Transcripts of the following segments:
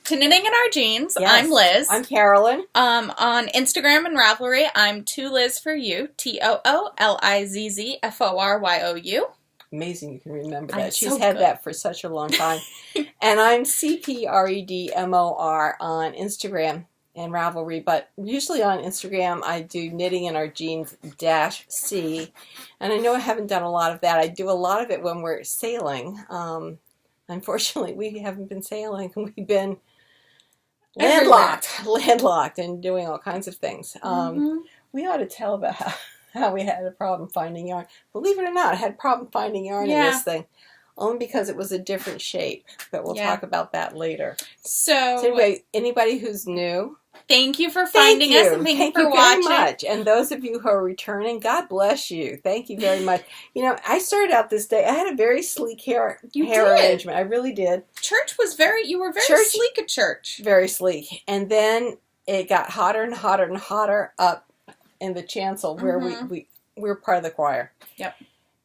to Knitting in Our Jeans. Yes. I'm Liz. I'm Carolyn. On Instagram and Ravelry, I'm Toolizzforyou. TOOLIZZFORYOU. Amazing you can remember that. I'm She's so had good. that for such a long time. And I'm cpredmor on Instagram and Ravelry, but usually on Instagram I do Knitting in Our Jeans -C. And I know I haven't done a lot of that. I do a lot of it when we're sailing. Unfortunately, we haven't been sailing. We've been landlocked and doing all kinds of things. We ought to tell about how we had a problem finding yarn. Believe it or not, I had a problem finding yarn in this thing. Only because it was a different shape. But we'll talk about that later. So anyway, anybody who's new, thank you for finding us and thank you for watching. Very much. And those of you who are returning, God bless you. Thank you very much. You know, I started out this day, I had a very sleek hair arrangement. I really did. Church was you were very sleek at church. Very sleek. And then it got hotter and hotter and hotter up in the chancel where we were part of the choir. Yep.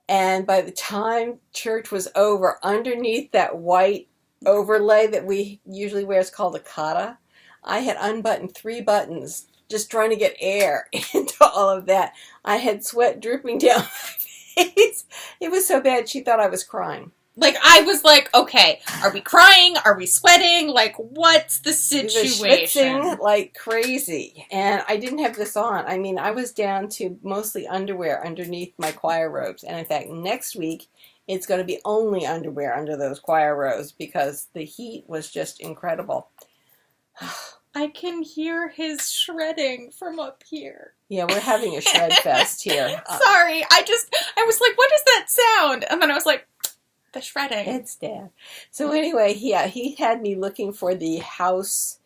And by the time church was over, underneath that white overlay that we usually wear, is called a cotta, I had unbuttoned 3 buttons just trying to get air into all of that. I had sweat dripping down my face. It was so bad she thought I was crying. Like, I was like, okay, are we crying? Are we sweating? Like, what's the situation? We were schwitzing like crazy. And I didn't have this on. I mean, I was down to mostly underwear underneath my choir robes. And in fact, next week, it's going to be only underwear under those choir robes because the heat was just incredible. I can hear his shredding from up here. Yeah, we're having a shred fest here. Sorry, I was like, what is that sound? And then I was like, the shredding. It's Dad. So anyway, he had me looking for the house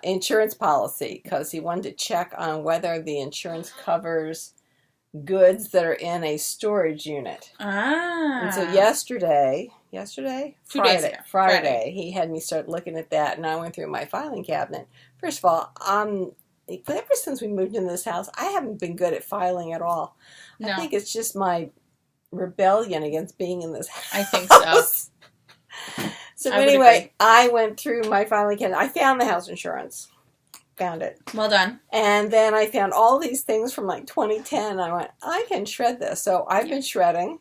insurance policy because he wanted to check on whether the insurance covers goods that are in a storage unit. And so Friday, he had me start looking at that, and I went through my filing cabinet. First of all, ever since we moved into this house, I haven't been good at filing at all. No. I think it's just my rebellion against being in this house. I think so. So anyway, I went through my filing cabinet. I found the house insurance. Found it. Well done. And then I found all these things from like 2010. I went, I can shred this. So I've been shredding.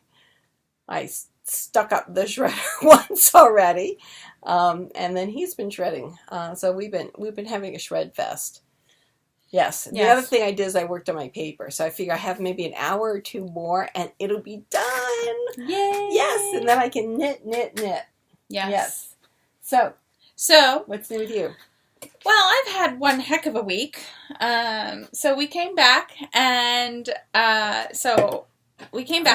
I stuck up the shredder once already. And then he's been shredding. So we've been having a shred fest. Yes. The other thing I did is I worked on my paper. So I figure I have maybe an hour or 2 more and it'll be done. Yay. Yes. And then I can knit. Yes. So what's new with you? Well, I've had one heck of a week. So we came back and on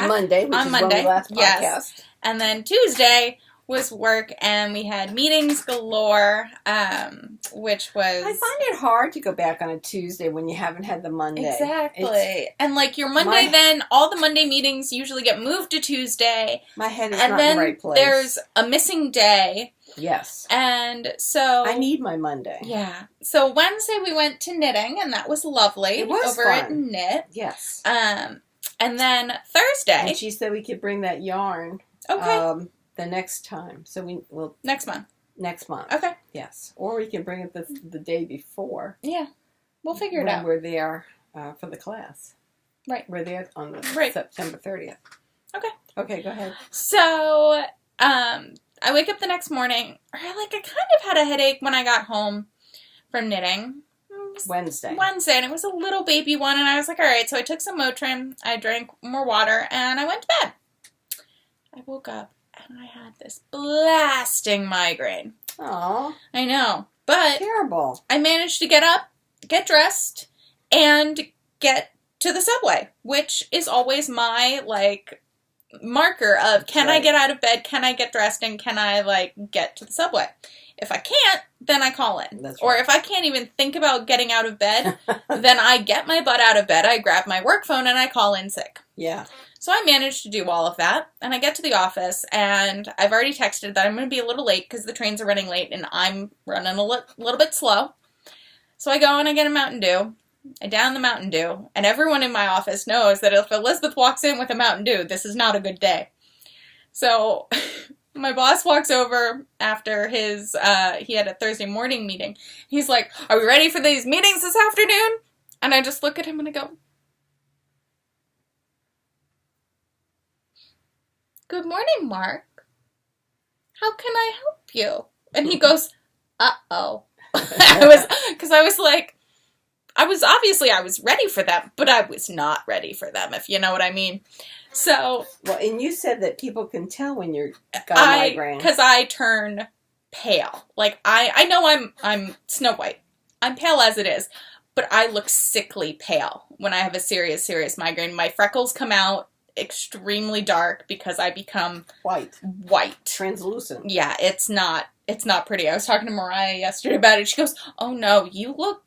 Monday, which is when we last podcast. Yes. And then Tuesday was work, and we had meetings galore, which was... I find it hard to go back on a Tuesday when you haven't had the Monday. Exactly. And like your Monday, then all the Monday meetings usually get moved to Tuesday. My head is not in the right place. And then there's a missing day. Yes. And so... I need my Monday. Yeah. So Wednesday we went to knitting, and that was lovely. It was over fun. at Knit. Yes. And then Thursday... And she said we could bring that yarn. Okay. The next time. So we'll... Next month. Okay. Yes. Or we can bring it the day before. Yeah. We'll figure it out. When we're there for the class. Right. We're there on September 30th. Okay. Okay, go ahead. So, I wake up the next morning. I kind of had a headache when I got home from knitting. Wednesday, and it was a little baby one, and I was like, all right. So I took some Motrin, I drank more water, and I went to bed. I woke up, and I had this blasting migraine. Aww. I know, but... Terrible. I managed to get up, get dressed, and get to the subway, which is always my, marker of, can I get out of bed, can I get dressed, and can I, get to the subway? If I can't, then I call in. That's right. Or if I can't even think about getting out of bed, then I get my butt out of bed, I grab my work phone, and I call in sick. Yeah. So I managed to do all of that, and I get to the office, and I've already texted that I'm going to be a little late because the trains are running late, and I'm running a little bit slow. So I go and I get a Mountain Dew. I down the Mountain Dew, and everyone in my office knows that if Elizabeth walks in with a Mountain Dew, this is not a good day. So My boss walks over after his, he had a Thursday morning meeting. He's like, are we ready for these meetings this afternoon? And I just look at him and I go, good morning, Mark. How can I help you? And he goes, uh-oh. Because I was like, I was ready for them, but I was not ready for them, if you know what I mean. So. Well, and you said that people can tell when you're got a migraine. Because I turn pale. Like, I know I'm Snow White. I'm pale as it is, but I look sickly pale when I have a serious, serious migraine. My freckles come out extremely dark because I become white. Translucent. Yeah, it's not pretty. I was talking to Mariah yesterday about it. She goes, oh no, you look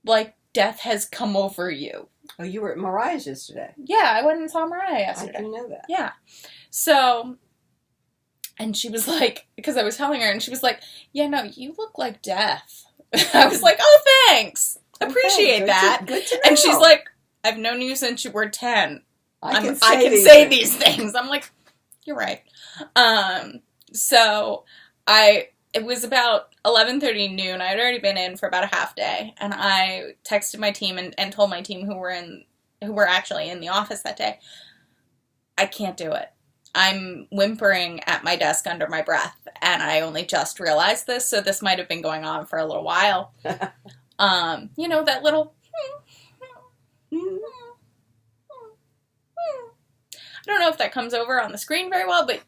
like death has come over you. Oh, you were at Mariah's yesterday. Yeah, I went and saw Mariah yesterday. I didn't know that. Yeah. So, and she was like, because I was telling her, and she was like, yeah, no, you look like death. I was like, oh, thanks. Appreciate that. Good to know. And she's like, I've known you since you were 10. I can say these things. I'm like, you're right. So it was about 11:30 noon. I had already been in for about a half day, and I texted my team and told my team who were actually in the office that day, I can't do it. I'm whimpering at my desk under my breath, and I only just realized this, so this might have been going on for a little while. You know, that little I don't know if that comes over on the screen very well, but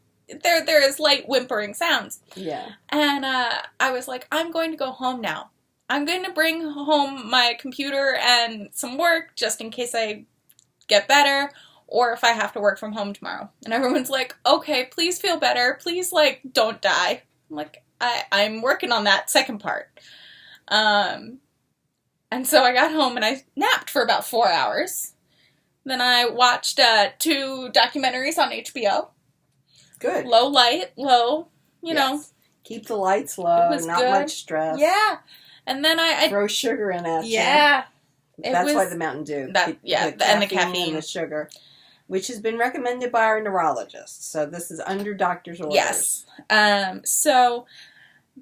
there is light whimpering sounds. Yeah. And I was like, I'm going to go home now. I'm going to bring home my computer and some work just in case I get better or if I have to work from home tomorrow. And everyone's like, okay, please feel better. Please, like, don't die. I'm like, I'm working on that second part. And so I got home and I napped for about 4 hours. Then I watched 2 documentaries on HBO. Good. Low light, low, you know. Keep the lights low, not good. much stress. Yeah. And then I throw sugar in at you. Yeah. That's why the Mountain Dew. And the caffeine. And the sugar, which has been recommended by our neurologist. So this is under doctor's orders. Yes. So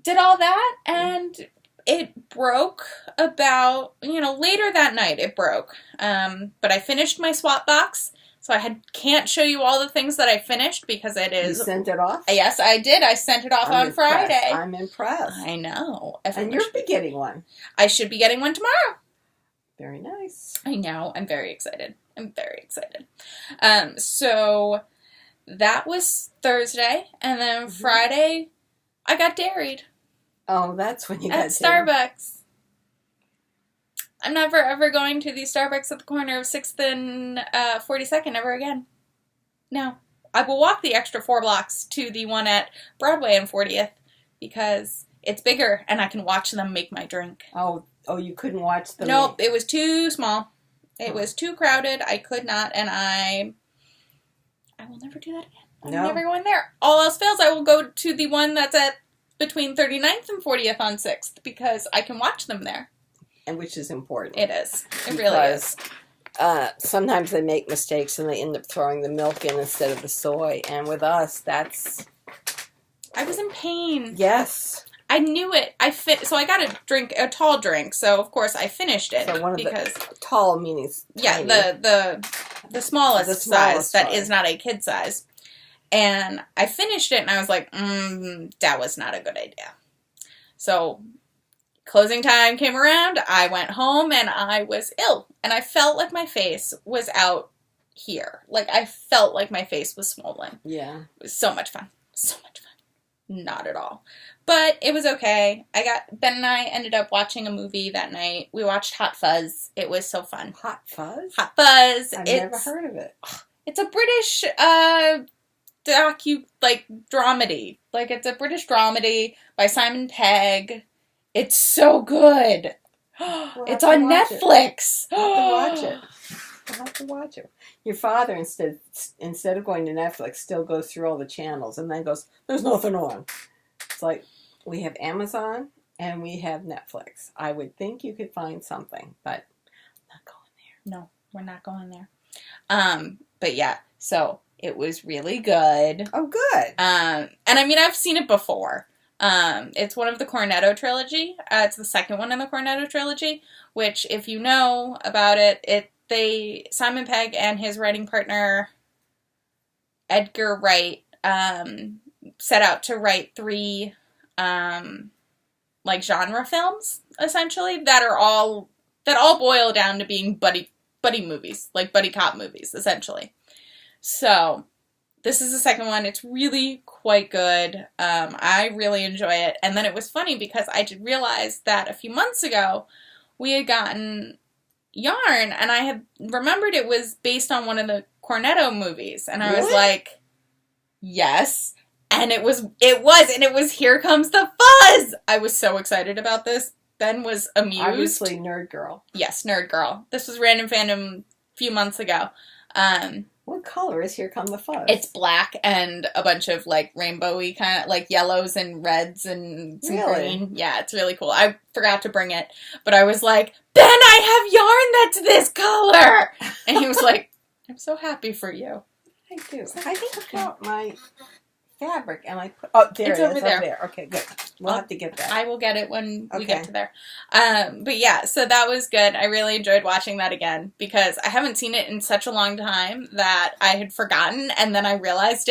did all that, and it broke about, later that night it broke. But I finished my swap box, so I can't show you all the things that I finished because it is... You sent it off? Yes, I did. I sent it off on Friday. I'm impressed. I know. And you'll be getting one. I should be getting one tomorrow. Very nice. I know. I'm very excited. So that was Thursday, and then Friday I got dairied. Oh, that's when you got at Starbucks. I'm never ever going to the Starbucks at the corner of 6th and 42nd ever again. No. I will walk the extra 4 blocks to the one at Broadway and 40th because it's bigger and I can watch them make my drink. Oh, you couldn't watch them? Nope, it was too small. It was too crowded. I could not, and I will never do that again. I'm never going there. All else fails, I will go to the one that's at between 39th and 40th on 6th because I can watch them there. And which is important. It is. It really is. Sometimes they make mistakes and they end up throwing the milk in instead of the soy. And with us, that's... I was in pain. Yes. I knew it. So I got a tall drink. So of course I finished it. So one of the tall meaning tiny. the smallest size that is not a kid size. And I finished it and I was like, that was not a good idea. So closing time came around. I went home and I was ill. And I felt like my face was out here. Like I felt like my face was swollen. Yeah. It was so much fun. So much fun. Not at all. But it was okay. Ben and I ended up watching a movie that night. We watched Hot Fuzz. It was so fun. Hot Fuzz? Hot Fuzz. I've never heard of it. It's a British dramedy. Like, it's a British dramedy by Simon Pegg. It's so good. It's on Netflix. We'll have to watch it. Your father, instead of going to Netflix, still goes through all the channels and then goes, there's nothing on. It's like, we have Amazon and we have Netflix. I would think you could find something, but I'm not going there. No, we're not going there. But yeah, so It was really good. Oh, good. And I mean, I've seen it before. It's one of the Cornetto trilogy. It's the second one in the Cornetto trilogy, which, if you know about it, Simon Pegg and his writing partner, Edgar Wright, set out to write 3, like, genre films, essentially, that all boil down to being buddy movies, like buddy cop movies, essentially. So, this is the second one. It's really quite good. I really enjoy it. And then it was funny because I did realize that a few months ago, we had gotten yarn, and I had remembered it was based on one of the Cornetto movies. And I was like, yes. And it was, and it was Here Comes the Fuzz! I was so excited about this. Ben was amused. Obviously, nerd girl. Yes, nerd girl. This was Random Fandom a few months ago. What color is Here Come the Fuzz? It's black and a bunch of, like, rainbowy kind of, like, yellows and reds and some green. Yeah, it's really cool. I forgot to bring it, but I was like, Ben, I have yarn that's this color! And he was like, I'm so happy for you. I do. I took out my fabric and I put... Oh, there it's it is. Over there. Over there. Okay, good. We'll have to get that. I will get it when we get to there. But yeah, so that was good. I really enjoyed watching that again because I haven't seen it in such a long time that I had forgotten, and then I realized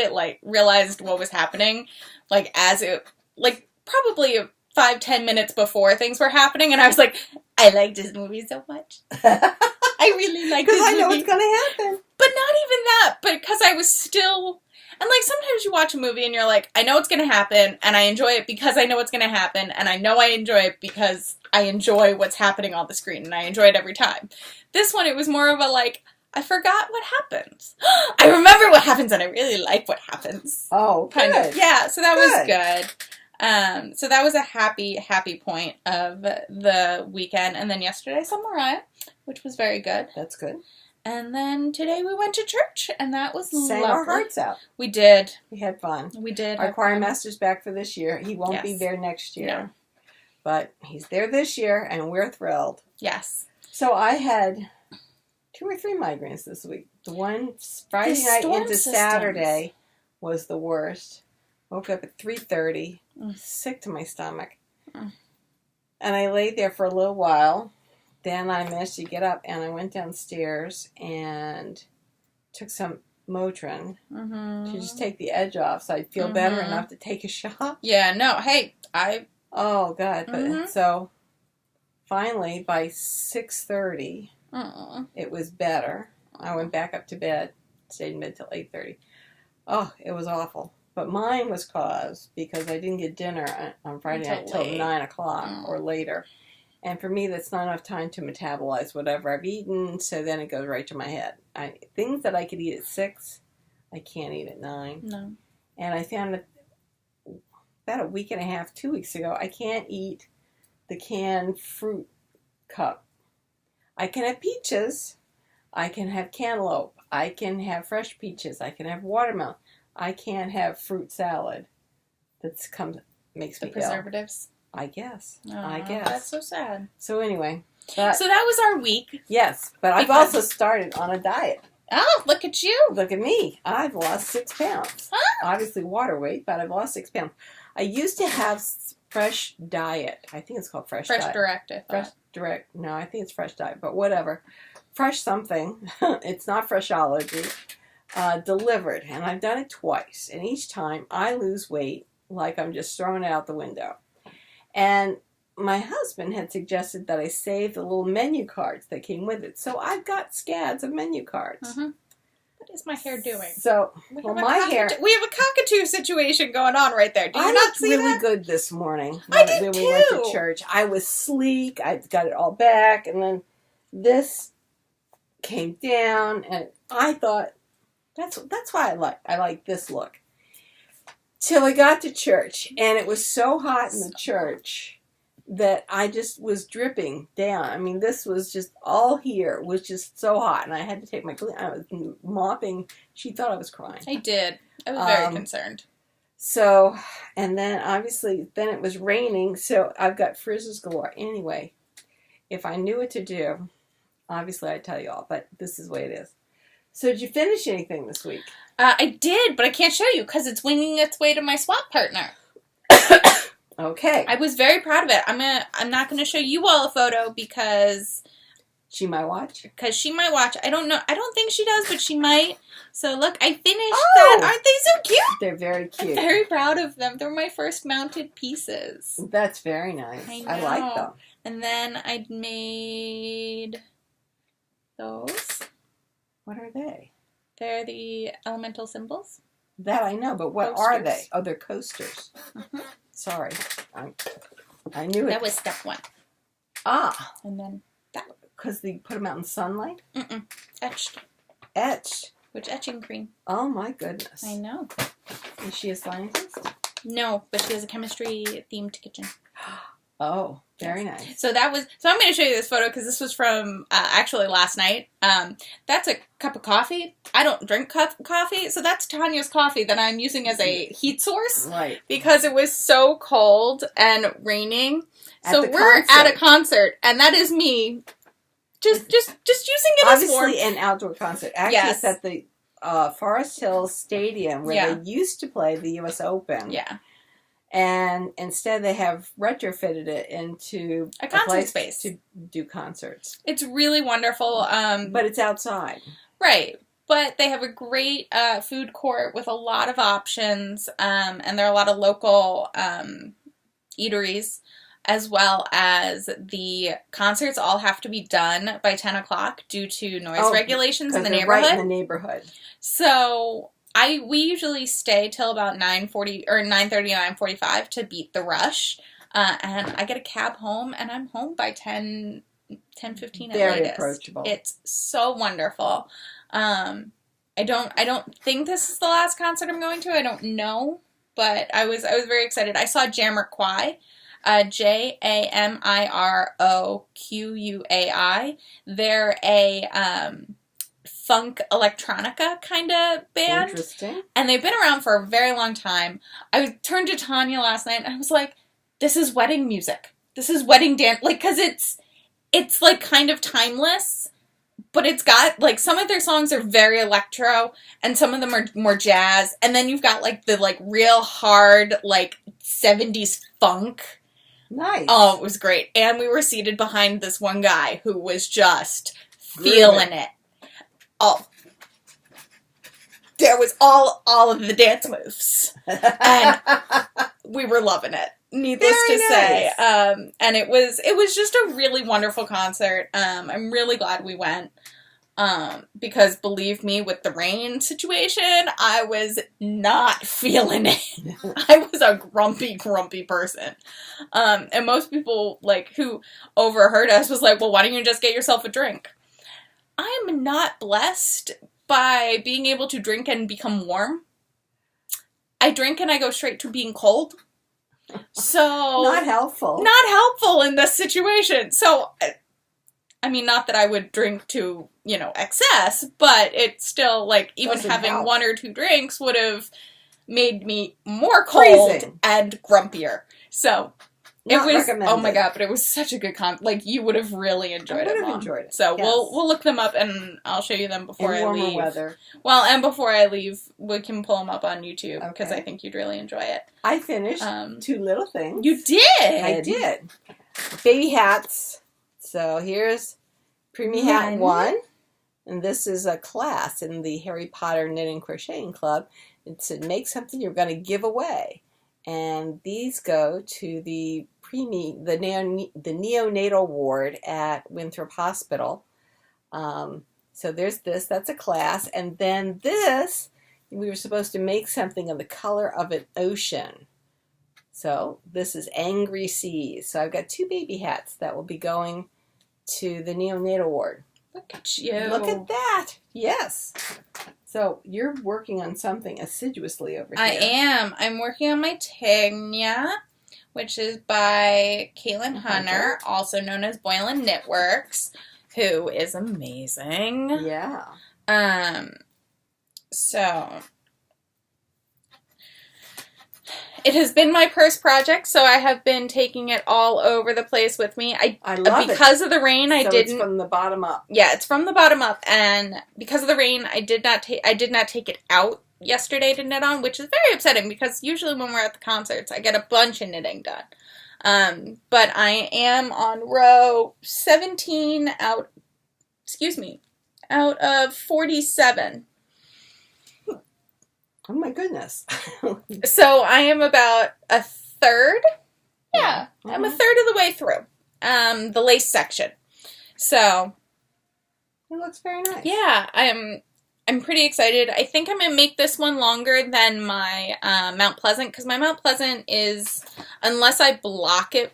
what was happening, like, as it, like, probably 5-10 minutes before things were happening, and I was like, I like this movie so much. I really like this movie. Because I know what's going to happen. But not even that, because I was still... And, like, sometimes you watch a movie and you're like, I know what's going to happen, and I enjoy it because I know what's going to happen, and I know I enjoy it because I enjoy what's happening on the screen, and I enjoy it every time. This one, it was more of a, like, I forgot what happens. I remember what happens, and I really like what happens. Oh, kind good. of. Yeah, so that was good. So that was a happy point of the weekend. And then yesterday I saw Mariah, which was very good. That's good. And then today we went to church, and that was Sang lovely. our hearts out. We did. We had fun. We did. Our choir master's back for this year. He won't be there next year. No. But he's there this year, and we're thrilled. Yes. So I had 2 or 3 migraines this week. The one Friday night into Saturday was the worst. Woke up at 3:30, sick to my stomach. And I laid there for a little while. Then I managed to get up, and I went downstairs and took some Motrin to just take the edge off so I'd feel better enough to take a shot. Yeah, no, hey, Oh, God. But so, finally, by 6:30, it was better. I went back up to bed, stayed in bed till 8:30. Oh, it was awful. But mine was caused because I didn't get dinner on Friday night till 9 o'clock or later. And for me, that's not enough time to metabolize whatever I've eaten, so then it goes right to my head. Things that I could eat at 6, I can't eat at 9. No. And I found that about a week and a half, 2 weeks ago, I can't eat the canned fruit cup. I can have peaches. I can have cantaloupe. I can have fresh peaches. I can have watermelon. I can't have fruit salad. Makes me ill. Preservatives. I guess. That's so sad. So anyway. So that was our week. Yes, but I've also started on a diet. Oh, look at you. Look at me. I've lost 6 pounds. Obviously water weight, but I've lost 6 pounds. I used to have Fresh Diet. I think it's called Fresh Diet. Fresh Direct. Fresh Direct. No, I think it's Fresh Diet, but whatever. Fresh something. It's not Freshology. Delivered. And I've done it twice. And each time I lose weight like I'm just throwing it out the window. And my husband had suggested that I save the little menu cards that came with it. So I've got scads of menu cards. What is my hair doing? So, we have a cockatoo situation going on right there. Do you not see really that? good this morning. I did when too. we went to church. I was sleek. I got it all back. And then this came down. And I thought, that's why I like this look. Till I got to church, and it was so hot in the church that I just was dripping down. I mean, this was just all here was just so hot, and I had to take my I was mopping. She thought I was crying. I did. I was very concerned. So, and then obviously, then it was raining, so I've got frizzes galore. Anyway, if I knew what to do, obviously I'd tell you all, but this is the way it is. So did you finish anything this week? I did, but I can't show you because it's winging its way to my swap partner. Okay. I was very proud of it. I'm not gonna show you all a photo because she might watch. Because she might watch. I don't know. I don't think she does, but she might. So look, I finished that. Aren't they so cute? They're very cute. I'm very proud of them. They're my first mounted pieces. That's very nice. I like them. And then I made those. What are they? They're the elemental symbols. That I know, but what are they? Oh, they're coasters. Mm-hmm. Sorry. I knew it. That was step one. Ah. And then that. Because they put them out in sunlight? Mm-mm. Etched. Etched? With etching cream. Oh, my goodness. I know. Is she a scientist? No, but she has a chemistry-themed kitchen. Oh, very nice. So I'm going to show you this photo because this was from actually last night. That's a cup of coffee. I don't drink coffee, so that's Tanya's coffee that I'm using as a heat source. Right. Because it was so cold and raining. So we're at a concert, and that is me just using it as warmth. Obviously an outdoor concert. Actually, it's at the Forest Hills Stadium where they used to play the U.S. Open. Yeah. And instead they have retrofitted it into a concert place space to do concerts. It's really wonderful. But it's outside. Right. But they have a great food court with a lot of options. And there are a lot of local eateries, as well as the concerts all have to be done by 10 o'clock due to noise regulations in the neighborhood. Right in the neighborhood. So we usually stay till about 9:40 or 9:30, 9:45 to beat the rush. And I get a cab home, and I'm home by 10:15 at latest. Very approachable. It's so wonderful. I don't think this is the last concert I'm going to. I don't know, but I was very excited. I saw Jamiroquai, Jamiroquai. They're a funk electronica kind of band. Interesting. And they've been around for a very long time. I turned to Tanya last night and I was like, this is wedding music. This is wedding dance. Like, because it's like kind of timeless, but it's got, like, some of their songs are very electro and some of them are more jazz. And then you've got, like, the, like, real hard, like, 70s funk. Nice. Oh, it was great. And we were seated behind this one guy who was just feeling it. Oh, there was all of the dance moves, and we were loving it. Needless to say, and it was just a really wonderful concert. I'm really glad we went, because believe me, with the rain situation, I was not feeling it. I was a grumpy person, and most people like who overheard us was like, "Well, why don't you just get yourself a drink?" I'm not blessed by being able to drink and become warm. I drink and I go straight to being cold. So not helpful. Not helpful in this situation. So, I mean, not that I would drink to, excess, but it's still, like, even having one or two drinks would have made me more cold and grumpier. So, not it was, recommended. oh my god, but it was such a good like, you would have really enjoyed it, Mom. I would have enjoyed it. So, we'll look them up, and I'll show you them before I leave. Weather. Well, and before I leave, we can pull them up on YouTube, because I think you'd really enjoy it. I finished two little things. You did? I did. Baby hats. So, here's Preemie Hat 1, and this is a class in the Harry Potter Knitting Crocheting Club. It said, make something you're going to give away. And these go to the the neonatal ward at Winthrop Hospital. So there's this. That's a class. And then this, we were supposed to make something of the color of an ocean. So this is Angry Seas. So I've got two baby hats that will be going to the neonatal ward. Look at you. Look at that. Yes. So you're working on something assiduously over here. I am. I'm working on my Tegna, which is by Caitlin Hunter, also known as Boylan Knitworks, who is amazing. Yeah. So It has been my purse project, so I have been taking it all over the place with me. I love because of the rain, I didn't. It's from the bottom up. Yeah, it's from the bottom up, and because of the rain, I did not take it out yesterday to knit on, which is very upsetting because usually when we're at the concerts, I get a bunch of knitting done. But I am on row 17 out of 47. Oh my goodness. So I am about a third. Yeah, Mm-hmm. I'm a third of the way through the lace section. So it looks very nice. Yeah, I'm pretty excited. I think I'm going to make this one longer than my Mount Pleasant, because my Mount Pleasant is, unless I block it,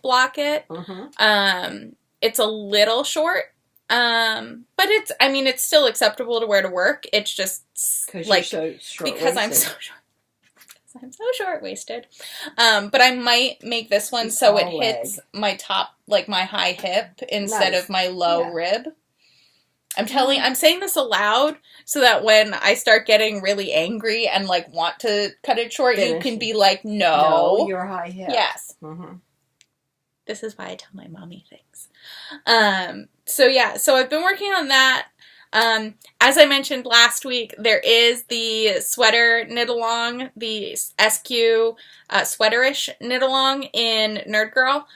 it's a little short. But it's still acceptable to wear to work. It's just like, because I'm so short-waisted. But I might make this one so it hits my top, like my high hip instead of my low rib. I'm saying this aloud so that when I start getting really angry and like want to cut it short, you can be like, no, your high hip. Yes. Mm-hmm. This is why I tell my mommy things. So I've been working on that. As I mentioned last week, there is the sweater knit along, the SQ sweaterish knit along in Nerd Girl.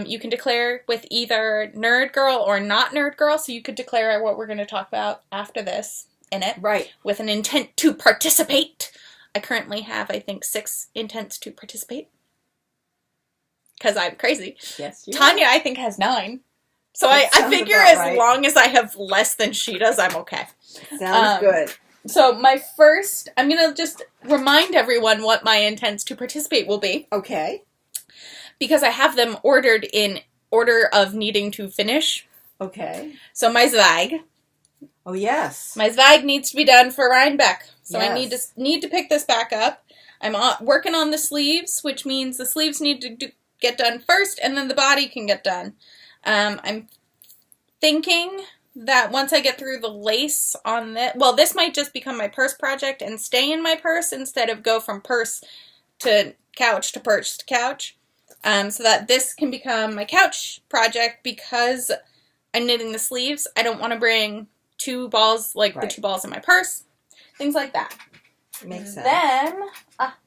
You can declare with either Nerd Girl or not Nerd Girl, so you could declare what we're going to talk about after this in it. Right. With an intent to participate. I currently have, I think, 6 intents to participate. Because I'm crazy. Yes, Tanya, I think, has 9. So I figure as long as I have less than she does, I'm okay. Sounds good. So I'm going to just remind everyone what my intents to participate will be. Okay. Because I have them ordered in order of needing to finish. Okay. So my Zweig. Oh, yes. My Zweig needs to be done for Rhinebeck. So yes. I need to pick this back up. I'm working on the sleeves, which means the sleeves need to get done first, and then the body can get done. I'm thinking that once I get through the lace on this might just become my purse project and stay in my purse instead of go from purse to couch to purse to couch. So that this can become my couch project because I'm knitting the sleeves. I don't want to bring 2 balls, the 2 balls in my purse. Things like that. Makes sense. Then,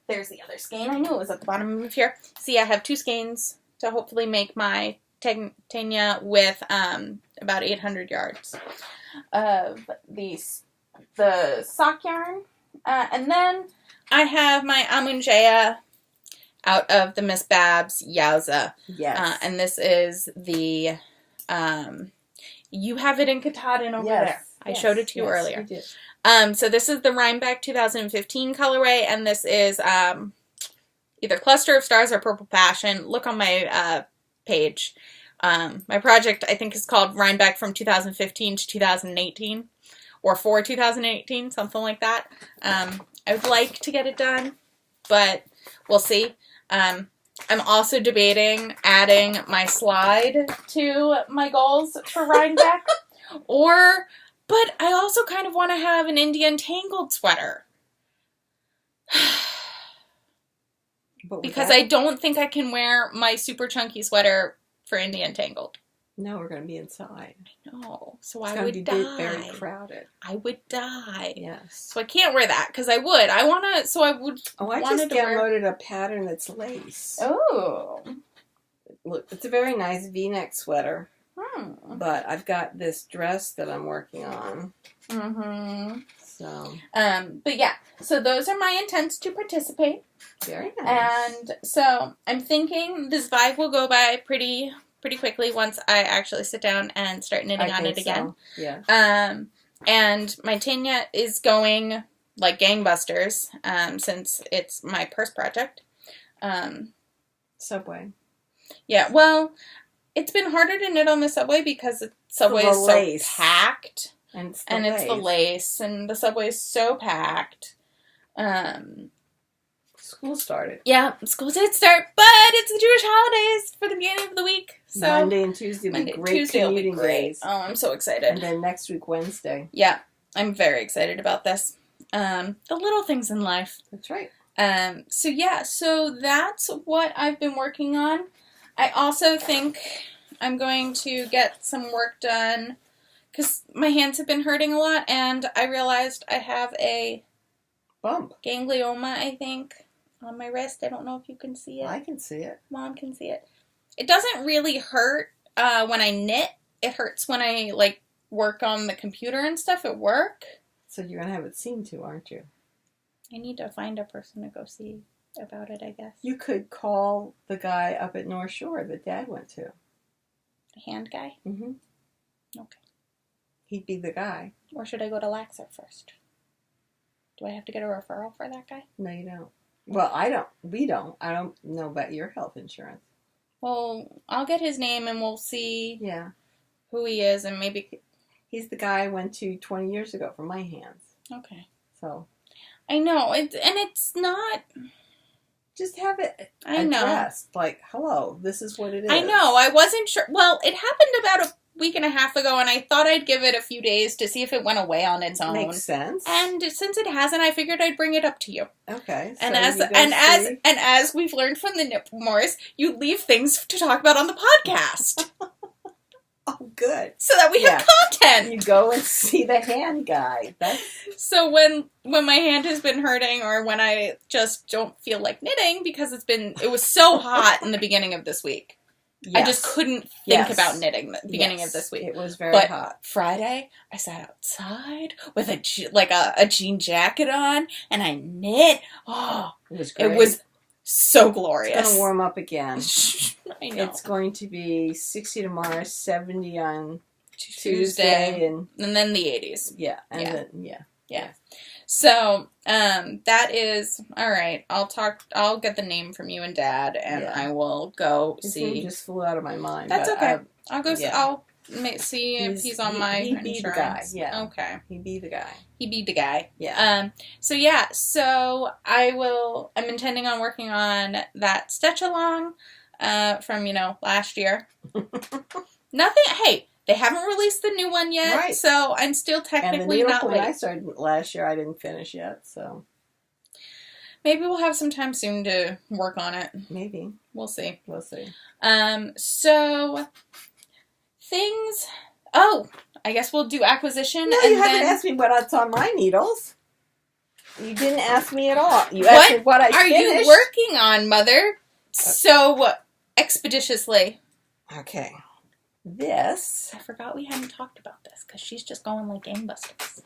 there's the other skein. I knew it was at the bottom of here. See, I have 2 skeins to hopefully make my Tegna with about 800 yards of the sock yarn. And then I have my Aumangea out of the Miss Babs Yowza. Yes. And this is the, you have it in Katahdin over there. I showed it to you earlier. You did. So this is the Rhinebeck 2015 colorway, and this is either Cluster of Stars or Purple Passion. Look on my page. My project, I think, is called Rhinebeck from 2015 to 2018, or for 2018, something like that. I would like to get it done, but we'll see. I'm also debating adding my slide to my goals for Rhinebeck, but I also kind of want to have an Indian tangled sweater. Because I don't think I can wear my super chunky sweater for Indian tangled. No, we're going to be inside. I know. So I would die. It's very crowded. I would die. Yes. So I can't wear that because I would. I just downloaded a pattern that's lace. Oh. Look, it's a very nice V-neck sweater. Hmm. But I've got this dress that I'm working on. Mm-hmm. So. But yeah. So those are my intents to participate. Very nice. And so I'm thinking this Zweig will go by pretty quickly once I actually sit down and start knitting on it again. So. Yeah. And my Tegna is going like gangbusters, since it's my purse project. Subway. Yeah, well, it's been harder to knit on the Subway because the Subway is so packed. And it's the lace, and the Subway is so packed. School started. Yeah, school did start, but it's the Jewish holidays for the beginning of the week. So Monday and Tuesday will be great commuting days. Oh, I'm so excited. And then next week, Wednesday. Yeah, I'm very excited about this. The little things in life. That's right. So yeah, so that's what I've been working on. I also think I'm going to get some work done because my hands have been hurting a lot, and I realized I have a bump, ganglioma, I think, on my wrist. I don't know if you can see it. I can see it. Mom can see it. It doesn't really hurt when I knit. It hurts when I, like, work on the computer and stuff at work. So you're going to have it seen to, aren't you? I need to find a person to go see about it, I guess. You could call the guy up at North Shore that Dad went to. The hand guy? Mm-hmm. Okay. He'd be the guy. Or should I go to Laxer first? Do I have to get a referral for that guy? No, you don't. Well, I don't. We don't. I don't know about your health insurance. Well, I'll get his name and we'll see who he is and maybe... He's the guy I went to 20 years ago for my hands. Okay. So... I know. It's not... Just have it I addressed. know. Like, hello, this is what it is. I know. I wasn't sure. Well, it happened about a week and a half ago, and I thought I'd give it a few days to see if it went away on its own. Makes sense. And since it hasn't, I figured I'd bring it up to you. Okay. So And as we've learned from the Nipmores, you leave things to talk about on the podcast. Oh, good. So that we have content. You go and see the hand guy. So when my hand has been hurting or when I just don't feel like knitting because it was so hot in the beginning of this week. Yes. I just couldn't think about knitting the beginning of this week. It was very hot. Friday, I sat outside with a jean jacket on and I knit. Oh, it was great. It was so glorious. It's going to warm up again. I know. It's going to be 60 tomorrow, 70 on Tuesday, and then the 80s. Yeah, Yeah. So, that is all right. I'll get the name from you and Dad, and I will go His see. name just flew out of my mind. That's okay. I'll go. I'll see if he's on my insurance. He'd be the guy. Yeah. Okay. He'd be the guy. He'd be the guy. Yeah. So I'm intending on working on that stitch along, from last year. Nothing. Hey. They haven't released the new one yet, so I'm still technically not late. When I started last year, I didn't finish yet, so maybe we'll have some time soon to work on it. Maybe we'll see. We'll see. So things. Oh, I guess we'll do acquisition. No, you haven't asked me what's on my needles. You didn't ask me at all. You asked me what I finished. Are you working on, Mother? So expeditiously. Okay. This. I forgot we hadn't talked about this because she's just going like gangbusters.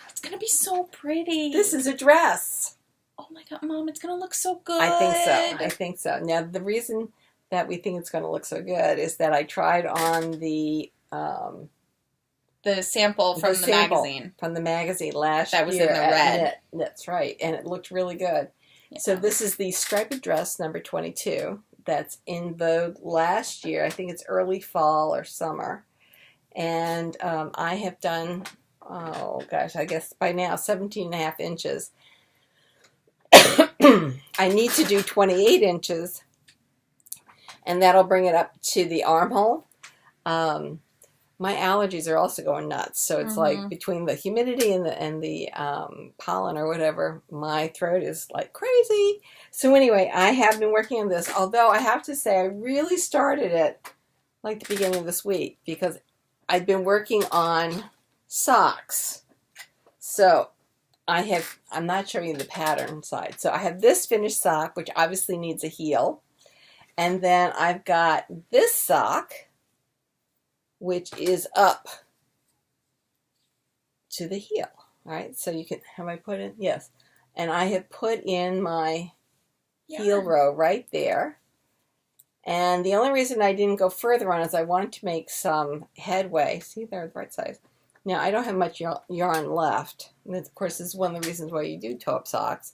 It's going to be so pretty. This is a dress. Oh my God, Mom, it's going to look so good. I think so. Now, the reason that we think it's going to look so good is that I tried on the sample from the magazine. From the magazine last year. That was in the red. That's right. And it looked really good. Yeah. So this is the striped dress number 22. That's in vogue last year. I think it's early fall or summer. And I have done, I guess by now 17 and a half inches. I need to do 28 inches. And that'll bring it up to the armhole. My allergies are also going nuts. So it's like between the humidity and the pollen or whatever, my throat is like crazy. So anyway, I have been working on this. Although I have to say I really started it like the beginning of this week because I've been working on socks. So I'm not showing you the pattern side. So I have this finished sock, which obviously needs a heel. And then I've got this sock, which is up to the heel. All right, so you can, have I put in? Yes. And I have put in my heel row right there. And the only reason I didn't go further on is I wanted to make some headway. See, they're the right size. Now, I don't have much yarn left. And of course, this is one of the reasons why you do toe-up socks.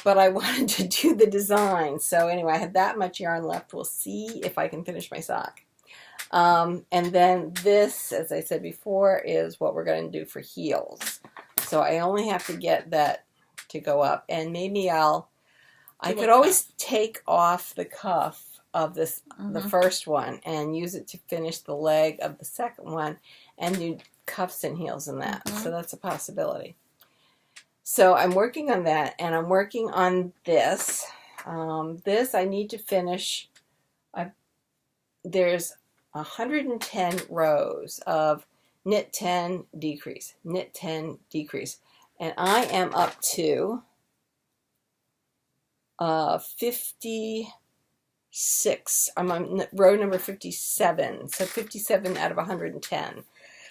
But I wanted to do the design. So anyway, I have that much yarn left. We'll see if I can finish my sock. And then this, as I said before, is what we're going to do for heels. So I only have to get that to go up. And maybe I could always take off the cuff of this, the first one, and use it to finish the leg of the second one and do cuffs and heels in that. So that's a possibility. So I'm working on that, and I'm working on this. This I need to finish. There's 110 rows of knit 10, decrease, knit 10, decrease. And I am up to 56. I'm on row number 57. So 57 out of 110.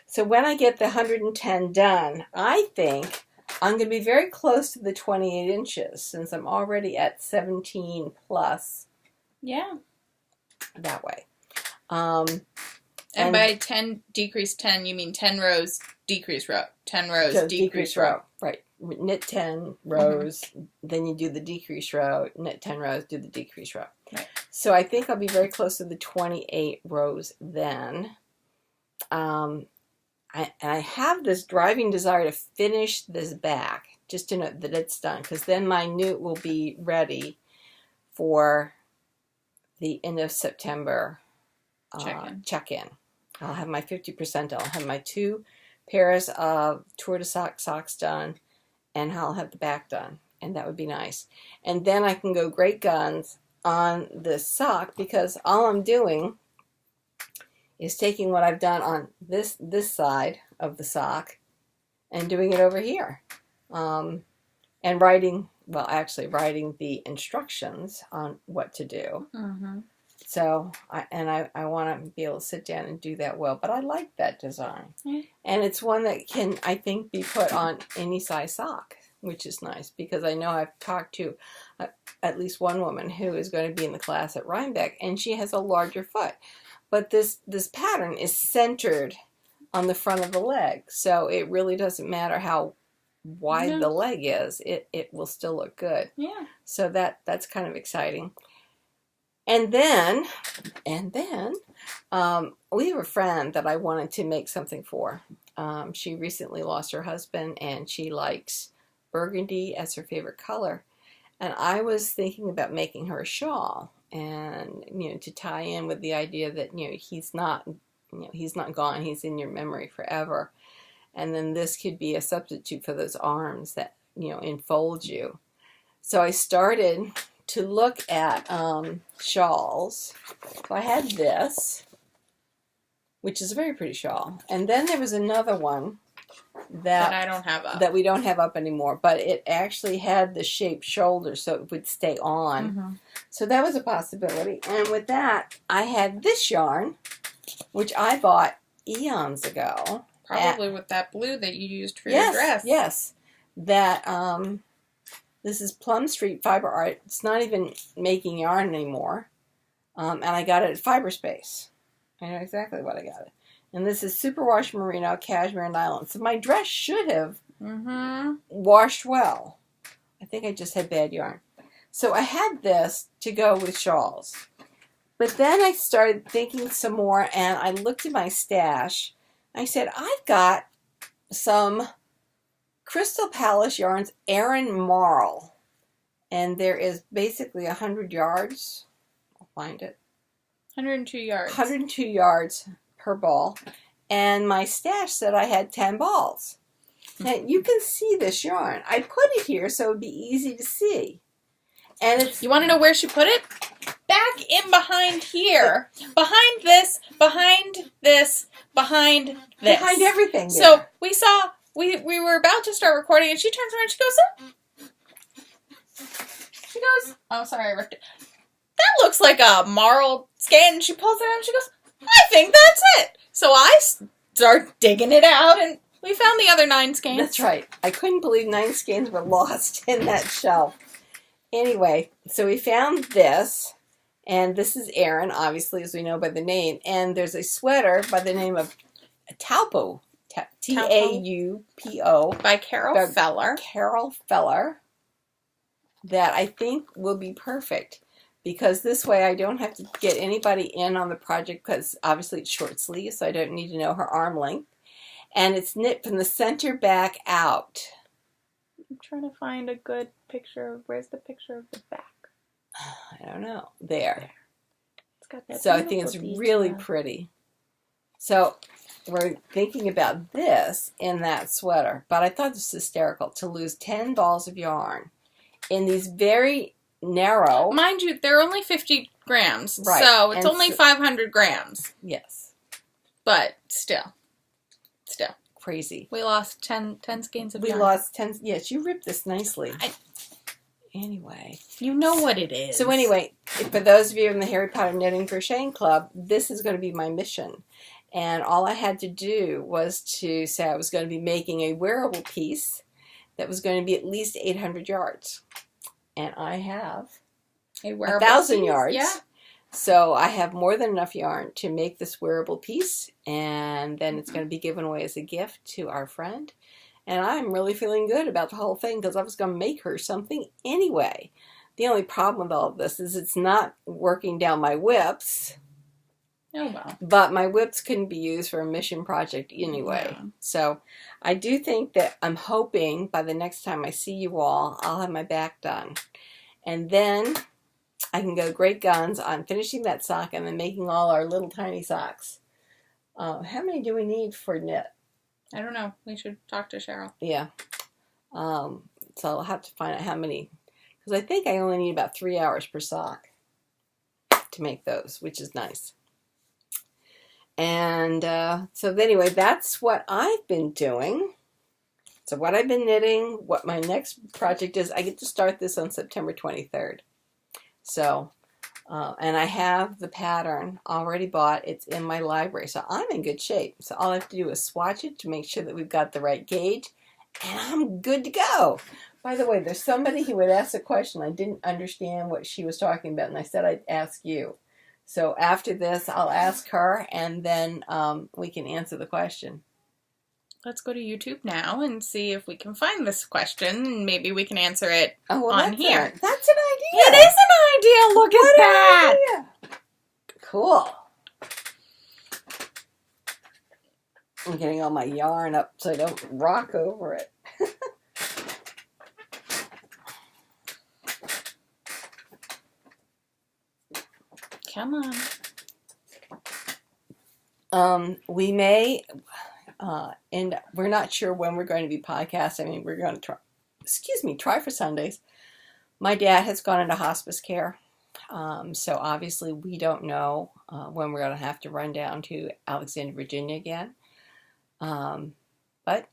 So when I get the 110 done, I think I'm going to be very close to the 28 inches since I'm already at 17 plus. Yeah. That way. And by 10, decrease 10, you mean 10 rows, decrease row. 10 rows, decrease row. Right. Knit 10 rows, then you do the decrease row. Knit 10 rows, do the decrease row. Right. So I think I'll be very close to the 28 rows then. I have this driving desire to finish this back, just to know that it's done, because then my newt will be ready for the end of September check-in. I'll have my 50%. I'll have my 2 pairs of Tour de Sock socks done, and I'll have the back done, and that would be nice. And then I can go great guns on this sock, because all I'm doing is taking what I've done on this side of the sock and doing it over here. And writing the instructions on what to do. Mm-hmm. So, I want to be able to sit down and do that well. But I like that design. Mm-hmm. And it's one that can, I think, be put on any size sock, which is nice. Because I know I've talked to at least one woman who is going to be in the class at Rhinebeck, and she has a larger foot. But this pattern is centered on the front of the leg. So it really doesn't matter how wide the leg is. It will still look good. Yeah. So that's kind of exciting. And then we have a friend that I wanted to make something for. She recently lost her husband, and she likes burgundy as her favorite color. And I was thinking about making her a shawl, and to tie in with the idea that he's not gone, he's in your memory forever. And then this could be a substitute for those arms that enfold you. So I started to look at shawls. So I had this, which is a very pretty shawl, and then there was another one that I don't have up. That we don't have up anymore, but it actually had the shaped shoulders so it would stay on. Mm-hmm. So that was a possibility. And with that, I had this yarn, which I bought eons ago. Probably with that blue that you used for your dress. Yes. That, this is Plum Street Fiber Art. It's not even making yarn anymore. And I got it at Fibre Space. I know exactly what I got it. And this is Superwash Merino, Cashmere, Nylon. So my dress should have washed well. I think I just had bad yarn. So I had this to go with shawls. But then I started thinking some more, and I looked at my stash. I said, I've got some Crystal Palace yarns, Erin Marl. And there is basically 100 yards. I'll find it. 102 yards. 102 yards per ball. And my stash said I had 10 balls. Now, you can see this yarn. I put it here so it would be easy to see. And it's... You want to know where she put it? Back in behind here. Behind this, behind this, behind this. Behind everything there. So we saw, we were about to start recording, and she turns around and she goes, oh, sorry, I ripped it. That looks like a marl skein. And she pulls it out and she goes, I think that's it. So I start digging it out, and we found the other 9 skeins. That's right. I couldn't believe 9 skeins were lost in that shelf. Anyway, so we found this, and this is Erin, obviously, as we know by the name. And there's a sweater by the name of Taupo, Taupo, by Carol Feller. Carol Feller, that I think will be perfect. Because this way I don't have to get anybody in on the project, because obviously it's short sleeve, so I don't need to know her arm length. And it's knit from the center back out. I'm trying to find a good picture. Where's the picture of the back? I don't know. There. It's got that. So I think it's really pretty. So were thinking about this in that sweater, but I thought this was hysterical to lose 10 balls of yarn in these very narrow. Mind you, they're only 50 grams, Right. so it's And only 500 grams. Yes. But still. Crazy. We lost 10 skeins of We yarn. lost 10. Yes, you ripped this nicely. Anyway. You know what it is. So anyway, for those of you in the Harry Potter Knitting Crocheting Club, this is going to be my mission. And all I had to do was to say I was going to be making a wearable piece that was going to be at least 800 yards. And I have a 1,000 yards. Yeah. So I have more than enough yarn to make this wearable piece, and then it's going to be given away as a gift to our friend. And I'm really feeling good about the whole thing because I was going to make her something anyway. The only problem with all of this is it's not working down my whips. Oh, well. But my whips couldn't be used for a mission project anyway. Yeah. So I do think that I'm hoping by the next time I see you all, I'll have my back done. And then I can go great guns on finishing that sock and then making all our little tiny socks. How many do we need for knit? I don't know. We should talk to Cheryl. Yeah. So I'll have to find out how many. Because I think I only need about 3 hours per sock to make those, which is nice. And so anyway, that's what I've been doing. So what I've been knitting, what my next project is, I get to start this on September 23rd. So, and I have the pattern already bought. It's in my library. So I'm in good shape. So all I have to do is swatch it to make sure that we've got the right gauge. And I'm good to go. By the way, there's somebody who would ask a question. I didn't understand what she was talking about. And I said I'd ask you. So after this, I'll ask her. And then we can answer the question. Let's go to YouTube now and see if we can find this question, and maybe we can answer it on here. That's an idea. It is an idea. Look at that. Idea. Cool. I'm getting all my yarn up so I don't rock over it. Come on. We may... and we're not sure when we're going to be podcasting. I mean, we're going to try for Sundays. My dad has gone into hospice care. So obviously we don't know when we're going to have to run down to Alexandria, Virginia again. But,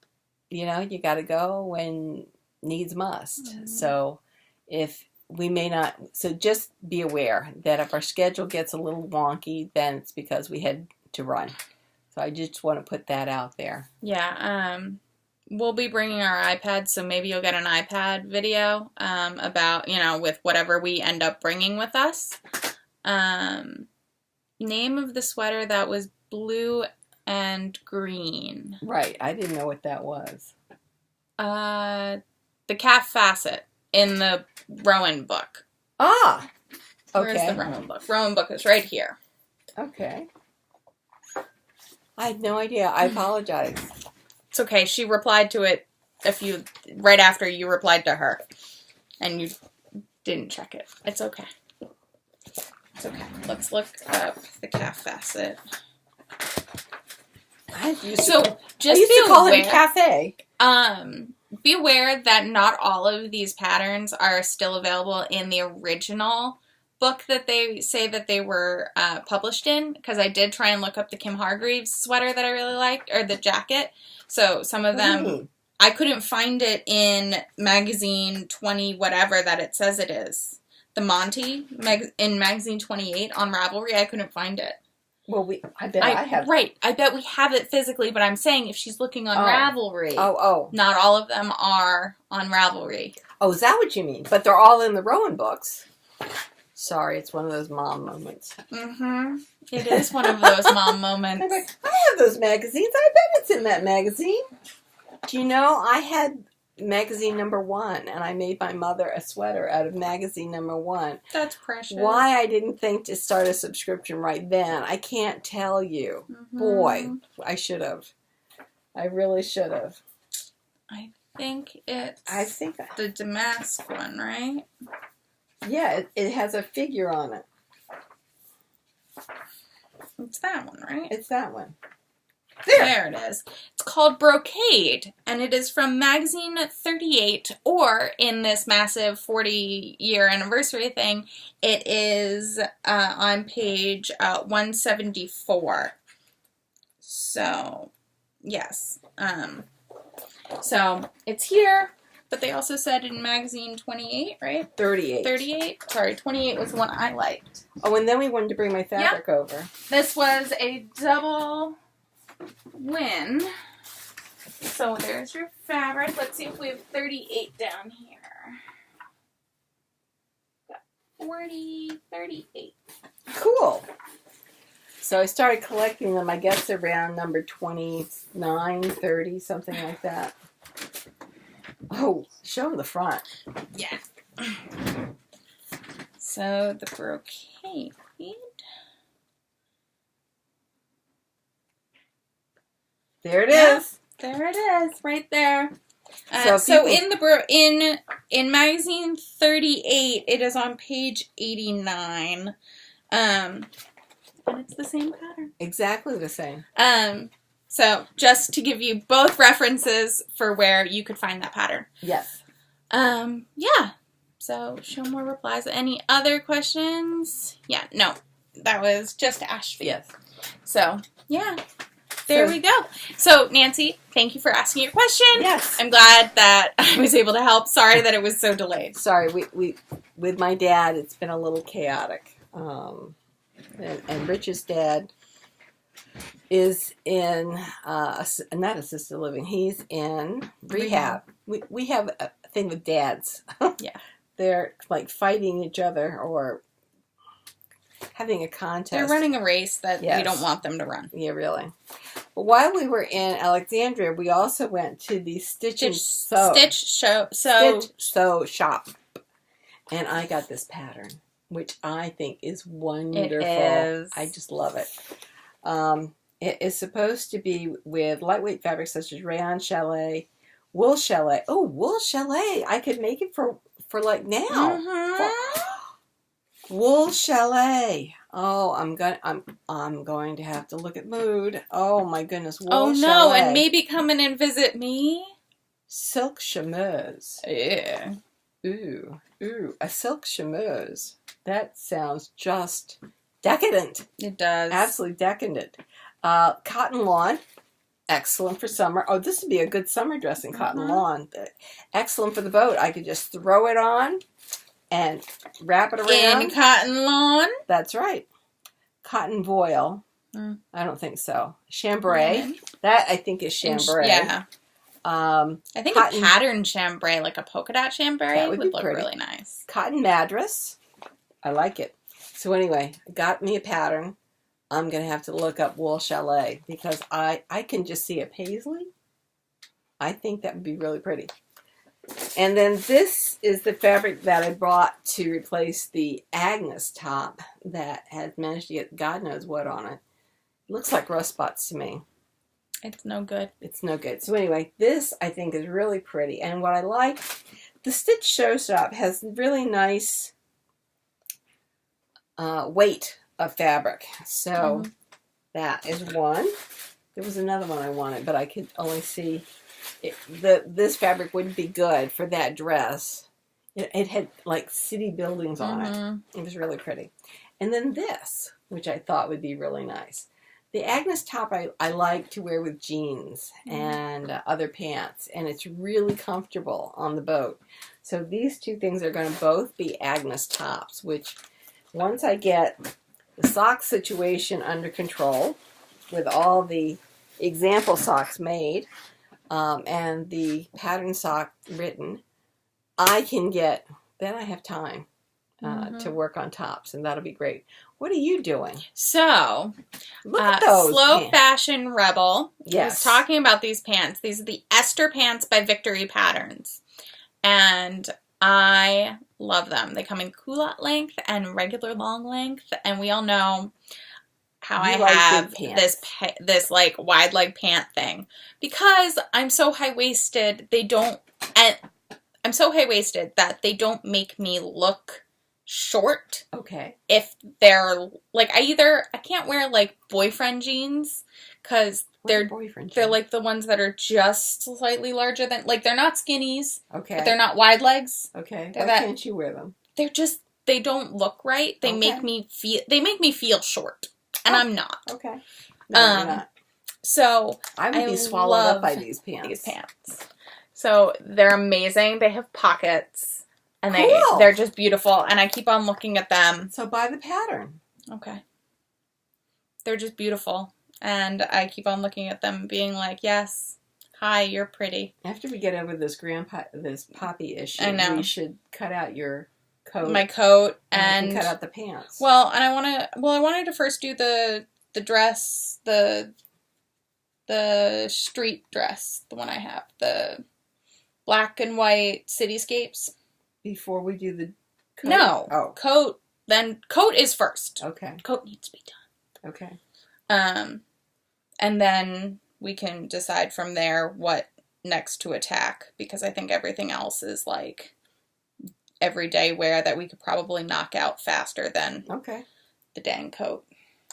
you know, you got to go when needs must. Mm-hmm. So if we may not, so just be aware that if our schedule gets a little wonky, then it's because we had to run. So I just want to put that out there. Yeah, we'll be bringing our iPads, so maybe you'll get an iPad video about, you know, with whatever we end up bringing with us. Name of the sweater that was blue and green. Right, I didn't know what that was. The calf facet in the Rowan book. Ah! Okay. Where's the Rowan book? Rowan book is right here. Okay. I had no idea. I apologize. It's okay. She replied to it right after you replied to her. And you didn't check it. It's okay. It's okay. Let's look up the calf facet. I used to call him Cafe. Be aware that not all of these patterns are still available in the original book that they say that they were published in, because I did try and look up the Kim Hargreaves sweater that I really liked, or the jacket. So some of them, I couldn't find it in magazine 20 whatever that it says it is. The Monty in magazine 28 on Ravelry, I couldn't find it. Well, I bet I have. Right, I bet we have it physically, but I'm saying if she's looking on Ravelry, not all of them are on Ravelry. Oh, is that what you mean? But they're all in the Rowan books. Sorry, it's one of those mom moments. Mm-hmm. It is one of those mom moments. I'm like, I have those magazines. I bet it's in that magazine. Do you know, I had magazine number 1, and I made my mother a sweater out of magazine number 1. That's precious. Why I didn't think to start a subscription right then, I can't tell you. Mm-hmm. Boy, I should have. I really should have. I think it's the Damask one, right? Yeah, it has a figure on it. It's that one, right? It's that one. There it is. It's called Brocade, and it is from magazine 38, or in this massive 40-year anniversary thing, it is on page 174. So, yes. So, it's here, but they also said in magazine 28, right? 38. 38? Sorry, 28 was the one I liked. Oh, and then we wanted to bring my fabric over. This was a double win. So there's your fabric. Let's see if we have 38 down here. Got 40, 38. Cool. So I started collecting them, I guess, around number 29, 30, something like that. Oh, show them the front. Yeah. So the brocade. There it is. There it is, right there. So in magazine 38, it is on page 89, and it's the same pattern. Exactly the same. So just to give you both references for where you could find that pattern. Yes. Yeah. So show more replies. Any other questions? Yeah. No, that was just Ashby. Yes. So yeah. There we go. So, Nancy, thank you for asking your question. Yes. I'm glad that I was able to help. Sorry that it was so delayed. Sorry, we with my dad, it's been a little chaotic. And Rich's dad is in, not assisted living, he's in rehab. We have a thing with dads. Yeah. They're like fighting each other or having a contest. They're running a race that we don't want them to run. Yeah, really. But while we were in Alexandria, we also went to the Stitch Sew shop. And I got this pattern, which I think is wonderful. It is. I just love it. It is supposed to be with lightweight fabrics such as rayon chalet, wool chalet. Oh, wool chalet. I could make it for like now. Mm-hmm. Wool chalet. Oh, I'm going to have to look at mood. Oh my goodness, wool chalet. Oh no, and maybe come in and visit me. Silk chameuse. Yeah. Ooh, a silk chameuse. That sounds just decadent. It does. Absolutely decadent. Cotton lawn. Excellent for summer. Oh, this would be a good summer dress in cotton lawn. Excellent for the boat. I could just throw it on and wrap it around. In cotton lawn? That's right. Cotton voile. I don't think so. Chambray. That, I think, is chambray. Yeah. I think a pattern chambray, like a polka dot chambray, would look really nice. Cotton madras. I like it. So anyway, got me a pattern. I'm going to have to look up wool chalet because I can just see a paisley. I think that would be really pretty. And then this is the fabric that I brought to replace the Agnes top that has managed to get God knows what on it. It looks like rust spots to me. It's no good. It's no good. So anyway, this I think is really pretty. And what I like, the Stitch Show Shop has really nice weight of fabric. So that is one. There was another one I wanted, but I could only see this fabric wouldn't be good for that dress. It had like city buildings on it. It was really pretty. And then this, which I thought would be really nice. The Agnes top I like to wear with jeans and other pants, and it's really comfortable on the boat. So these two things are going to both be Agnes tops, which once I get the sock situation under control with all the example socks made and the pattern sock written, I can get, then I have time to work on tops, and that'll be great. What are you doing? So, look at those Slow pants. Fashion Rebel Yes. was talking about these pants. These are the Esther pants by Victory Patterns. And I love them. They come in culotte length and regular long length. And we all know how I have this like wide leg pant thing. Because I'm so high-waisted, I'm so high-waisted that they don't make me look short. Okay. If they're like, I can't wear like boyfriend jeans because They're boyfriend. They're like the ones that are just slightly larger than, like, they're not skinnies. Okay. But they're not wide legs. Okay. Why can't you wear them? They don't look right. They make me feel short. And I'm not. Okay. No, you're not. So I would be swallowed up by these pants. So they're amazing. They have pockets. And Cool. they're just beautiful. And I keep on looking at them. So buy the pattern. Okay. They're just beautiful. And I keep on looking at them being like, yes, hi, you're pretty. After we get over this poppy issue, I know. we should cut out your coat. My coat and cut out the pants. Well, and I wanted to first do the dress, the street dress, the one I have, the black and white cityscapes. Before we do the coat? No. Oh. Coat. Then coat is first. Okay. Coat needs to be done. Okay. And then we can decide from there what next to attack, because I think everything else is like everyday wear that we could probably knock out faster than the dang coat.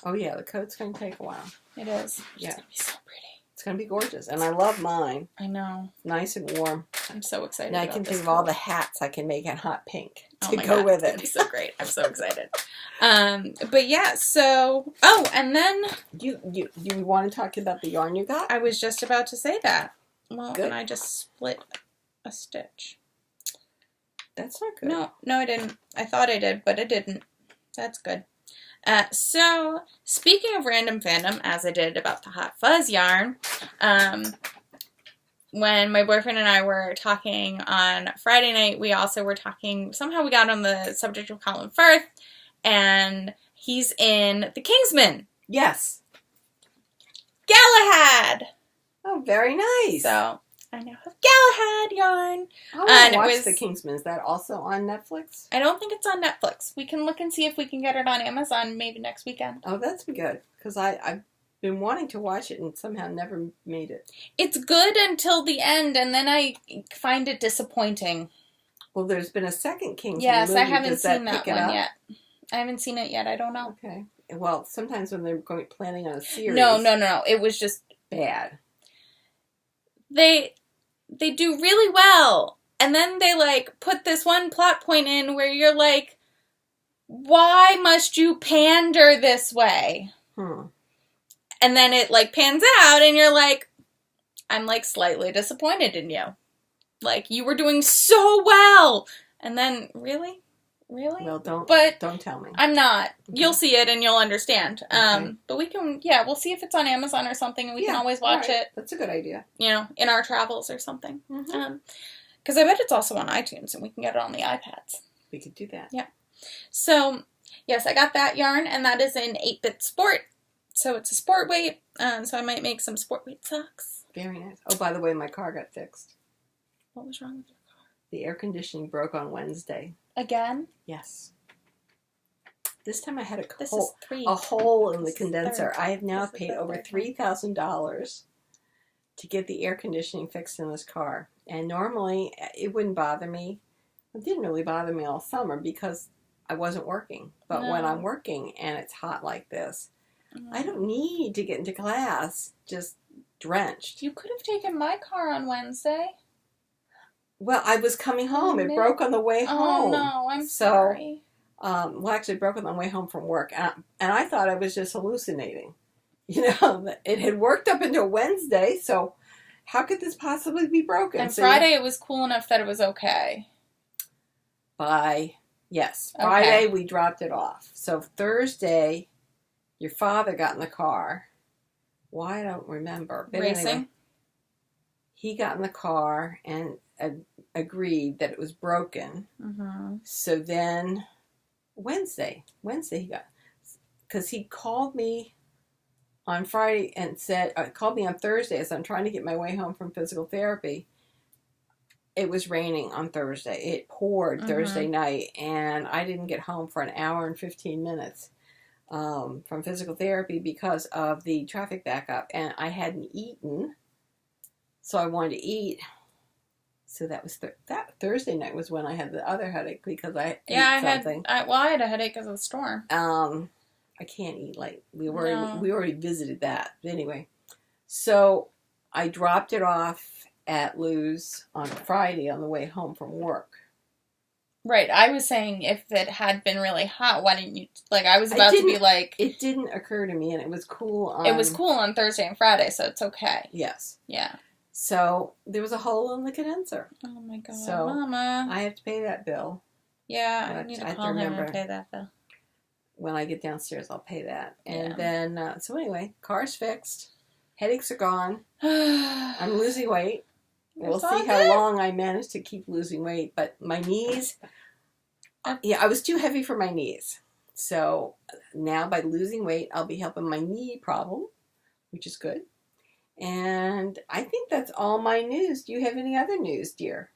Oh yeah, the coat's going to take a while. It is. Yeah. It's going to be so pretty. It's going to be gorgeous. And I love mine. I know. Nice and warm. I'm so excited. Now I can think of all the hats I can make in hot pink to go go with it. It'll be so great. I'm so excited. But yeah, so and then you want to talk about the yarn you got? I was just about to say that. Well, Good. And I just split a stitch. That's not good. No, I didn't. I thought I did, but I didn't. That's good. So, speaking of random fandom, as I did about the Hot Fuzz yarn, when my boyfriend and I were talking on Friday night, we also were talking, somehow we got on the subject of Colin Firth, and he's in The Kingsman. Yes. Galahad! Oh, very nice. So, I now have Galahad yarn. I want to watch The Kingsman. Is that also on Netflix? I don't think it's on Netflix. We can look and see if we can get it on Amazon maybe next weekend. Oh, that's good. Because I've been wanting to watch it and somehow never made it. It's good until the end, and then I find it disappointing. Well, there's been a second Kingsman yes, movie. I haven't seen that one up? yet. I haven't seen it yet. I don't know. Okay. Well, sometimes when they're planning on a series. No. It was just bad. They do really well, and then they like put this one plot point in where you're like, why must you pander this way? And then it like pans out, and you're like, I'm like slightly disappointed in you. Like, you were doing so well, and then really. Well, don't tell me. I'm not. Okay. You'll see it and you'll understand. Okay. But we can, we'll see if it's on Amazon or something, and we can always watch it. That's a good idea. In our travels or something. Mm-hmm. Because I bet it's also on iTunes, and we can get it on the iPads. We could do that. Yeah. So, yes, I got that yarn, and that is in 8-bit sport. So it's a sport weight. So I might make some sport weight socks. Very nice. Oh, by the way, my car got fixed. What was wrong with your car? The air conditioning broke on Wednesday. Again? Yes. This time I had a hole in the condenser. I have now paid over $3,000 to get the air conditioning fixed in this car. And normally it wouldn't bother me. It didn't really bother me all summer because I wasn't working. But when I'm working and it's hot like this, I don't need to get into class just drenched. You could have taken my car on Wednesday. Well, I was coming home. It broke on the way home. Oh, no. I'm sorry. Well, actually, it broke on the way home from work. And I thought I was just hallucinating. It had worked up until Wednesday, so how could this possibly be broken? And Friday it was cool enough that it was okay. Yes. Friday we dropped it off. So Thursday, your father got in the car. Why, I don't remember. But Racing? Anyway, he got in the car and agreed that it was broken. Mm-hmm. So then Wednesday he got, because he called me on Friday and called me on Thursday as I'm trying to get my way home from physical therapy. It was raining on Thursday. It poured Thursday night, and I didn't get home for an hour and 15 minutes from physical therapy because of the traffic backup, and I hadn't eaten, so I wanted to eat. So that was that Thursday night was when I had the other headache because I ate something. I had a headache because of the storm. I can't eat we already visited that. But anyway, So I dropped it off at Lou's on Friday on the way home from work. Right. I was saying if it had been really hot, why didn't you... Like, I was about to be like... It didn't occur to me, and it was cool on... It was cool on Thursday and Friday, so it's okay. Yes. Yeah. So there was a hole in the condenser. Oh, my God. So Mama. I have to pay that bill. Yeah, I need to call him and pay that bill. When I get downstairs, I'll pay that. And then, so anyway, car's fixed. Headaches are gone. I'm losing weight. We'll see how long I manage to keep losing weight. But my knees, I was too heavy for my knees. So now by losing weight, I'll be helping my knee problem, which is good. And I think that's all my news. Do you have any other news, dear?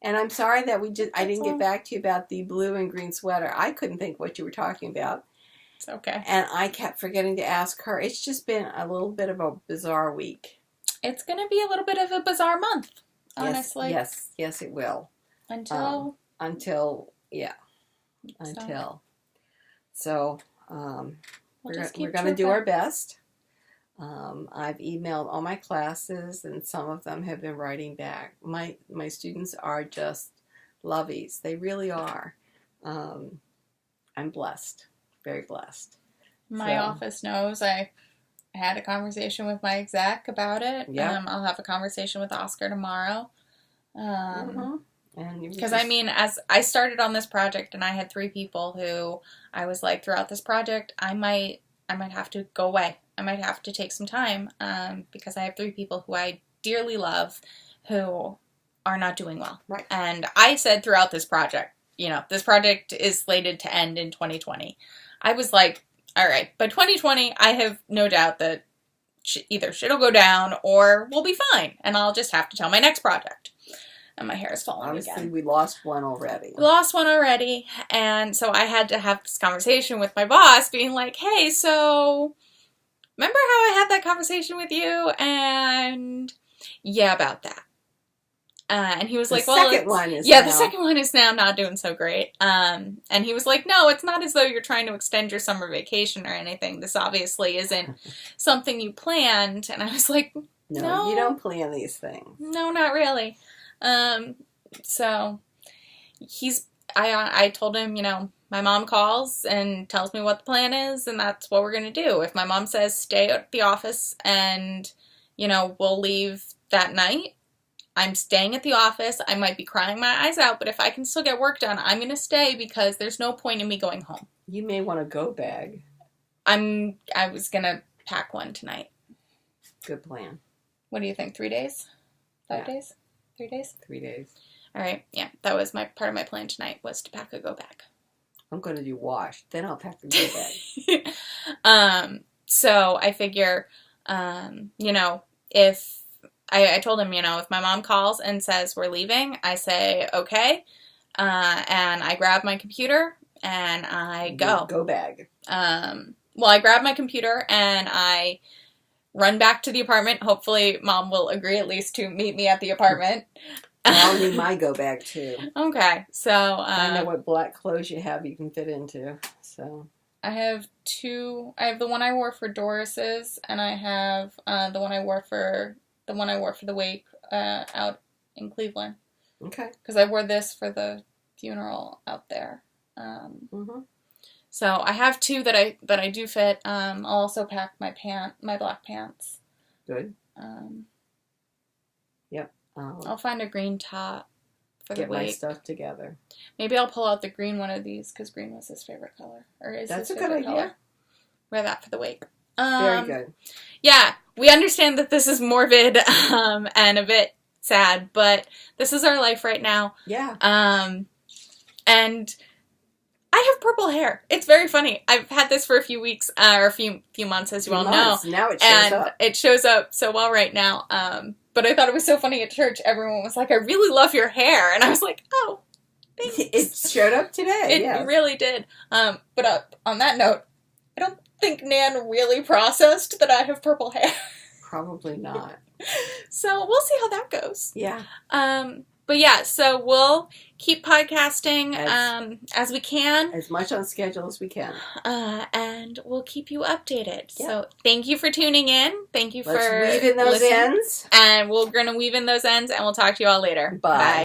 And I'm sorry that I didn't get back to you about the blue and green sweater. I couldn't think what you were talking about. It's okay. And I kept forgetting to ask her. It's just been a little bit of a bizarre week. It's going to be a little bit of a bizarre month, honestly. Yes, it will. Until. So, we're going to do our best. I've emailed all my classes, and some of them have been writing back. My students are just lovies. They really are. I'm blessed. Very blessed. My office knows. I had a conversation with my exec about it. Yeah. I'll have a conversation with Oscar tomorrow. Because as I started on this project, and I had 3 people who I was like, throughout this project, I might have to go away. I might have to take some time because I have 3 people who I dearly love who are not doing well. Right. And I said throughout this project, this project is slated to end in 2020. I was like, all right, by 2020, I have no doubt that either shit'll go down or we'll be fine. And I'll just have to tell my next project. And my hair is falling Obviously, again. we lost one already. And so I had to have this conversation with my boss being like, hey, so remember how I had that conversation with you? And yeah, about that. And he was like, well, the second one is now not doing so great. And he was like, no, it's not as though you're trying to extend your summer vacation or anything. This obviously isn't something you planned. And I was like, no, you don't plan these things. No, not really. So I told him, my mom calls and tells me what the plan is, and that's what we're going to do. If my mom says stay at the office and, we'll leave that night, I'm staying at the office. I might be crying my eyes out, but if I can still get work done, I'm going to stay because there's no point in me going home. You may want a go bag. I was going to pack one tonight. Good plan. What do you think? 3 days? 5 days? 3 days? 3 days. All right. Yeah, that was part of my plan tonight was to pack a go bag. I'm going to do wash. Then I'll pack the go bag. So I figure, if I told him, if my mom calls and says we're leaving, I say, okay. And I grab my computer and I go. Go bag. Well, I grab my computer and I run back to the apartment. Hopefully mom will agree at least to meet me at the apartment. I'll need my go bag too. Okay. So, I know what black clothes you can fit into. So I have 2. I have the one I wore for Doris's, and I have the one I wore for the wake out in Cleveland. Okay. Because I wore this for the funeral out there. So I have 2 that I do fit. I'll also pack my black pants. Good. Yep. I'll find a green top for the wake. Get my stuff together. Maybe I'll pull out the green one of these because green was his favorite color. Or is That's his a favorite good idea. color. Wear that for the wake. Very good. Yeah, we understand that this is morbid and a bit sad, but this is our life right now. Yeah. And I have purple hair. It's very funny. I've had this for a few weeks, or a few months, as you all know. Now it shows up. It shows up so well right now. But I thought it was so funny at church. Everyone was like, I really love your hair. And I was like, oh, thanks. It showed up today. It really did. But on that note, I don't think Nan really processed that I have purple hair. Probably not. So we'll see how that goes. Yeah. But yeah, so we'll keep podcasting as we can. As much on schedule as we can. And we'll keep you updated. Yeah. So thank you for tuning in. Thank you Let's for weave in those listening. ends. And we're going to weave in those ends, and we'll talk to you all later. Bye.